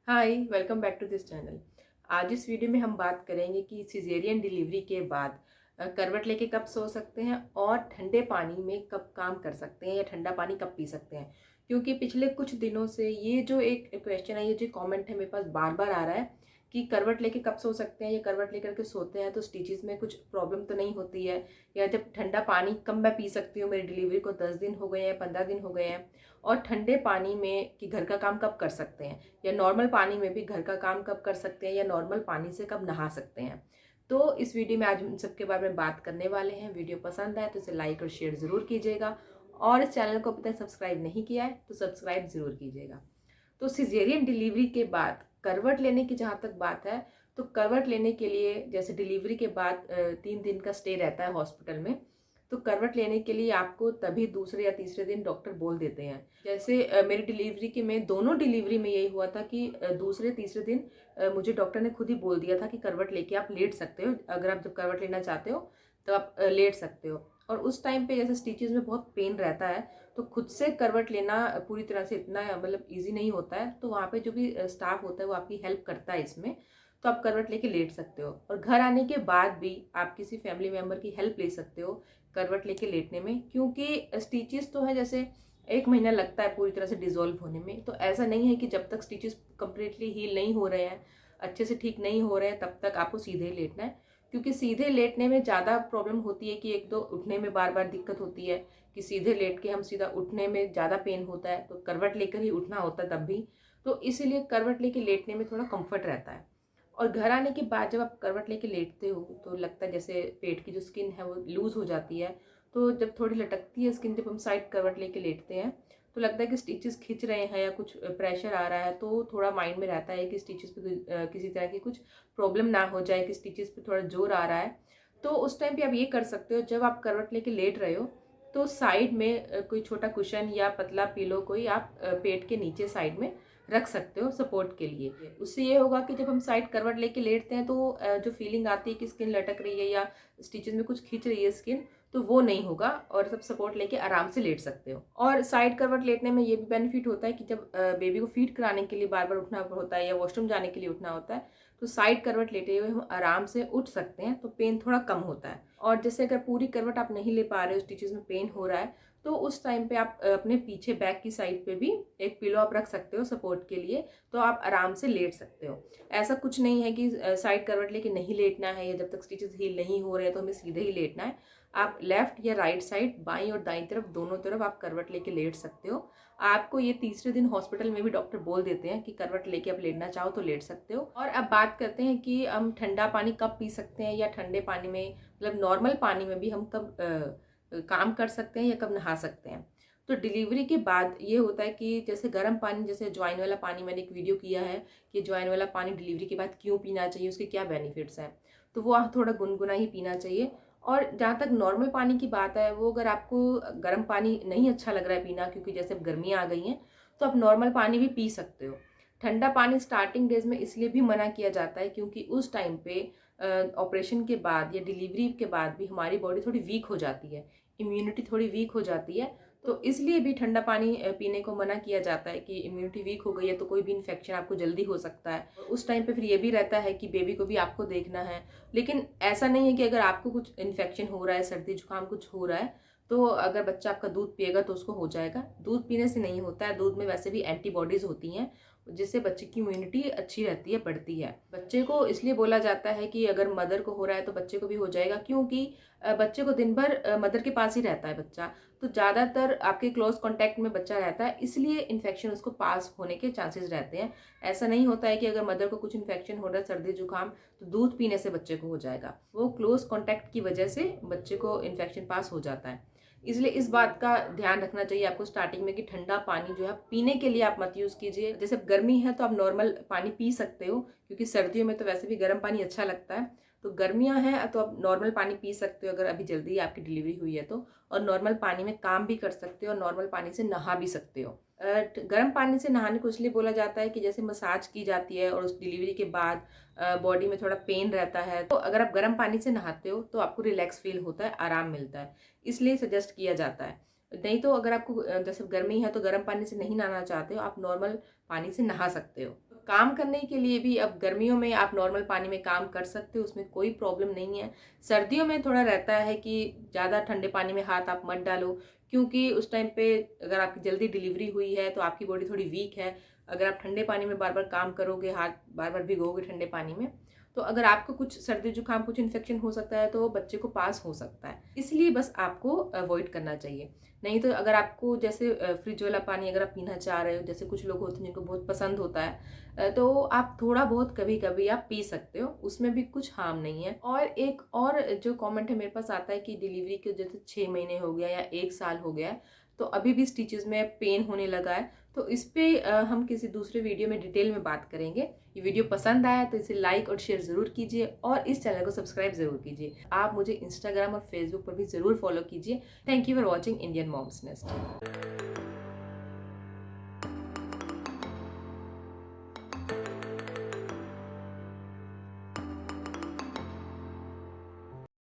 Hi, welcome back to this channel. आज इस video में हम बात करेंगे कि सिजेरियन डिलीवरी के बाद करवट लेके कब सो सकते हैं और ठंडे पानी में कब काम कर सकते हैं या ठंडा पानी कब पी सकते हैं। क्योंकि पिछले कुछ दिनों से ये जो एक क्वेश्चन है, ये जो कमेंट है मेरे पास बार बार आ रहा है कि करवट लेके कब सो सकते हैं या करवट लेकर के सोते हैं तो स्टिचेस में कुछ प्रॉब्लम तो नहीं होती है, या जब ठंडा पानी कब मैं पी सकती हूँ, मेरी डिलीवरी को 10 दिन हो गए हैं, 15 दिन हो गए हैं, और ठंडे पानी में कि घर का काम कब कर सकते हैं, या नॉर्मल पानी में भी घर का काम कब कर सकते हैं, या नॉर्मल पानी से कब नहा सकते हैं। तो इस वीडियो में आज हम सबके बारे में बात करने वाले हैं। वीडियो पसंद आए तो इसे लाइक और शेयर ज़रूर कीजिएगा, और इस चैनल को अभी तक सब्सक्राइब नहीं किया है तो सब्सक्राइब ज़रूर कीजिएगा। तो सिजेरियन डिलीवरी के बाद करवट लेने की जहाँ तक बात है, तो करवट लेने के लिए जैसे डिलीवरी के बाद 3 दिन का स्टे रहता है हॉस्पिटल में, तो करवट लेने के लिए आपको तभी दूसरे या तीसरे दिन डॉक्टर बोल देते हैं। जैसे मेरी डिलीवरी के में दोनों डिलीवरी में यही हुआ था कि दूसरे तीसरे दिन मुझे डॉक्टर ने खुद ही बोल दिया था कि करवट लेके आप लेट सकते हो, अगर आप जब करवट लेना चाहते हो तो आप लेट सकते हो। और उस टाइम पे जैसे स्टिचेस में बहुत पेन रहता है, तो खुद से करवट लेना पूरी तरह से इतना मतलब ईजी नहीं होता है, तो वहाँ पे जो भी स्टाफ होता है वो आपकी हेल्प करता है इसमें, तो आप करवट लेके लेट सकते हो। और घर आने के बाद भी आप किसी फैमिली मेम्बर की हेल्प ले सकते हो करवट लेके लेटने में, क्योंकि स्टिचेस तो है जैसे 1 महीना लगता है पूरी तरह से डिजोल्व होने में। तो ऐसा नहीं है कि जब तक स्टिचेस कंप्लीटली हील नहीं हो रहे हैं, अच्छे से ठीक नहीं हो रहे हैं, तब तक आपको सीधे ही लेटना है। क्योंकि सीधे लेटने में ज़्यादा प्रॉब्लम होती है कि एक तो उठने में बार बार दिक्कत होती है, कि सीधे लेट के हम सीधा उठने में ज़्यादा पेन होता है, तो करवट लेकर ही उठना होता है तब भी। तो इसीलिए करवट लेके लेटने में थोड़ा कंफर्ट रहता है। और घर आने के बाद जब आप करवट लेके लेटते हो तो लगता है जैसे पेट की जो स्किन है वो लूज हो जाती है। तो जब थोड़ी लटकती है स्किन, जब हम साइड करवट लेके लेटते हैं तो लगता है कि स्टिचेस खिंच रहे हैं या कुछ प्रेशर आ रहा है, तो थोड़ा माइंड में रहता है कि स्टिचेस पे किसी तरह की कुछ प्रॉब्लम ना हो जाए, कि स्टिचेस पे थोड़ा जोर आ रहा है। तो उस टाइम पे आप ये कर सकते हो, जब आप करवट लेके लेट रहे हो तो साइड में कोई छोटा कुशन या पतला पिलो कोई आप पेट के नीचे साइड में रख सकते हो सपोर्ट के लिए। उससे ये होगा कि जब हम साइड करवट लेके लेटते हैं तो जो फीलिंग आती है कि स्किन लटक रही है या स्टिचेस में कुछ खींच रही है स्किन, तो वो नहीं होगा और सब सपोर्ट लेके आराम से लेट सकते हो। और साइड करवट लेटने में ये भी बेनिफिट होता है कि जब बेबी को फीड कराने के लिए बार बार उठना होता है या वॉशरूम जाने के लिए उठना होता है, तो साइड करवट लेटे हुए हम आराम से उठ सकते हैं, तो पेन थोड़ा कम होता है। और जैसे अगर पूरी करवट आप नहीं ले पा रहे हो, स्टिचेस में पेन हो रहा है, तो उस टाइम पे आप अपने पीछे बैक की साइड पे भी एक पिलो आप रख सकते हो सपोर्ट के लिए, तो आप आराम से लेट सकते हो। ऐसा कुछ नहीं है कि साइड करवट लेके नहीं लेटना है या जब तक स्टिचेस हील नहीं हो रहे हैं तो हमें सीधे ही लेटना है। आप लेफ्ट या राइट साइड, बाईं और दाईं तरफ, दोनों तरफ आप करवट लेके लेट सकते हो। आपको ये तीसरे दिन हॉस्पिटल में भी डॉक्टर बोल देते हैं कि करवट लेके आप लेटना चाहो तो लेट सकते हो। और अब बात करते हैं कि हम ठंडा पानी कब पी सकते हैं, या ठंडे पानी में मतलब नॉर्मल पानी में भी हम कब काम कर सकते हैं या कब नहा सकते हैं। तो डिलीवरी के बाद ये होता है कि जैसे गर्म पानी, जैसे ज्वाइन वाला पानी, मैंने एक वीडियो किया है कि ज्वाइन वाला पानी डिलीवरी के बाद क्यों पीना चाहिए, उसके क्या बेनिफिट्स हैं, तो वो थोड़ा गुनगुना ही पीना चाहिए। और जहाँ तक नॉर्मल पानी की बात है, वो अगर आपको गर्म पानी नहीं अच्छा लग रहा है पीना, क्योंकि जैसे अब गर्मियाँ आ गई हैं, तो आप नॉर्मल पानी भी पी सकते हो। ठंडा पानी स्टार्टिंग डेज में इसलिए भी मना किया जाता है क्योंकि उस टाइम पे ऑपरेशन के बाद या डिलीवरी के बाद भी हमारी बॉडी थोड़ी वीक हो जाती है, इम्यूनिटी थोड़ी वीक हो जाती है। तो इसलिए भी ठंडा पानी पीने को मना किया जाता है कि इम्यूनिटी वीक हो गई है तो कोई भी इन्फेक्शन आपको जल्दी हो सकता है। उस टाइम पे फिर ये भी रहता है कि बेबी को भी आपको देखना है। लेकिन ऐसा नहीं है कि अगर आपको कुछ इन्फेक्शन हो रहा है, सर्दी जुकाम कुछ हो रहा है, तो अगर बच्चा आपका दूध पिएगा तो उसको हो जाएगा। दूध पीने से नहीं होता है, दूध में वैसे भी एंटीबॉडीज होती हैं जिससे बच्चे की इम्यूनिटी अच्छी रहती है, बढ़ती है। बच्चे को इसलिए बोला जाता है कि अगर मदर को हो रहा है तो बच्चे को भी हो जाएगा, क्योंकि बच्चे को दिन भर मदर के पास ही रहता है बच्चा, तो ज़्यादातर आपके क्लोज कांटेक्ट में बच्चा रहता है, इसलिए इन्फेक्शन उसको पास होने के चांसेस रहते हैं। ऐसा नहीं होता है कि अगर मदर को कुछ इन्फेक्शन हो रहा है, सर्दी जुकाम, तो दूध पीने से बच्चे को हो जाएगा। वो क्लोज कांटेक्ट की वजह से बच्चे को इन्फेक्शन पास हो जाता है। इसलिए इस बात का ध्यान रखना चाहिए आपको स्टार्टिंग में कि ठंडा पानी जो है पीने के लिए आप मत यूज़ कीजिए। जैसे गर्मी है तो आप नॉर्मल पानी पी सकते हो, क्योंकि सर्दियों में तो वैसे भी गर्म पानी अच्छा लगता है। तो गर्मियां हैं तो आप नॉर्मल पानी पी सकते हो अगर अभी जल्दी आपकी डिलीवरी हुई है तो, और नॉर्मल पानी में काम भी कर सकते हो और नॉर्मल पानी से नहा भी सकते हो। गर्म पानी से नहाने को इसलिए बोला जाता है कि जैसे मसाज की जाती है और उस डिलीवरी के बाद बॉडी में थोड़ा पेन रहता है, तो अगर आप गर्म पानी से नहाते हो तो आपको रिलैक्स फील होता है, आराम मिलता है, इसलिए सजेस्ट किया जाता है। नहीं तो अगर आपको जैसे गर्मी है तो गर्म पानी से नहीं नहाना चाहते हो, आप नॉर्मल पानी से नहा सकते हो। काम करने के लिए भी अब गर्मियों में आप नॉर्मल पानी में काम कर सकते हो, उसमें कोई प्रॉब्लम नहीं है। सर्दियों में थोड़ा रहता है कि ज़्यादा ठंडे पानी में हाथ आप मत डालो, क्योंकि उस टाइम पे अगर आपकी जल्दी डिलीवरी हुई है तो आपकी बॉडी थोड़ी वीक है। अगर आप ठंडे पानी में बार बार काम करोगे, हाथ बार बार भिगोगे ठंडे पानी में, तो अगर आपको कुछ सर्दी जुकाम कुछ इन्फेक्शन हो सकता है तो बच्चे को पास हो सकता है। इसलिए बस आपको अवॉइड करना चाहिए। नहीं तो अगर आपको जैसे फ्रिज वाला पानी अगर आप पीना चाह रहे हो, जैसे कुछ लोग होते हैं जिनको बहुत पसंद होता है, तो आप थोड़ा बहुत कभी कभी आप पी सकते हो, उसमें भी कुछ हार्म नहीं है। और एक और जो कमेंट है मेरे पास आता है कि डिलीवरी के जैसे 6 महीने हो गया या 1 साल हो गया है तो अभी भी स्टिचेस में पेन होने लगा है, तो इस पे हम किसी दूसरे वीडियो में डिटेल में बात करेंगे। ये वीडियो पसंद आया तो इसे लाइक और शेयर ज़रूर कीजिए और इस चैनल को सब्सक्राइब ज़रूर कीजिए। आप मुझे इंस्टाग्राम और फेसबुक पर भी ज़रूर फॉलो कीजिए। Thank you for watching Indian Moms nest.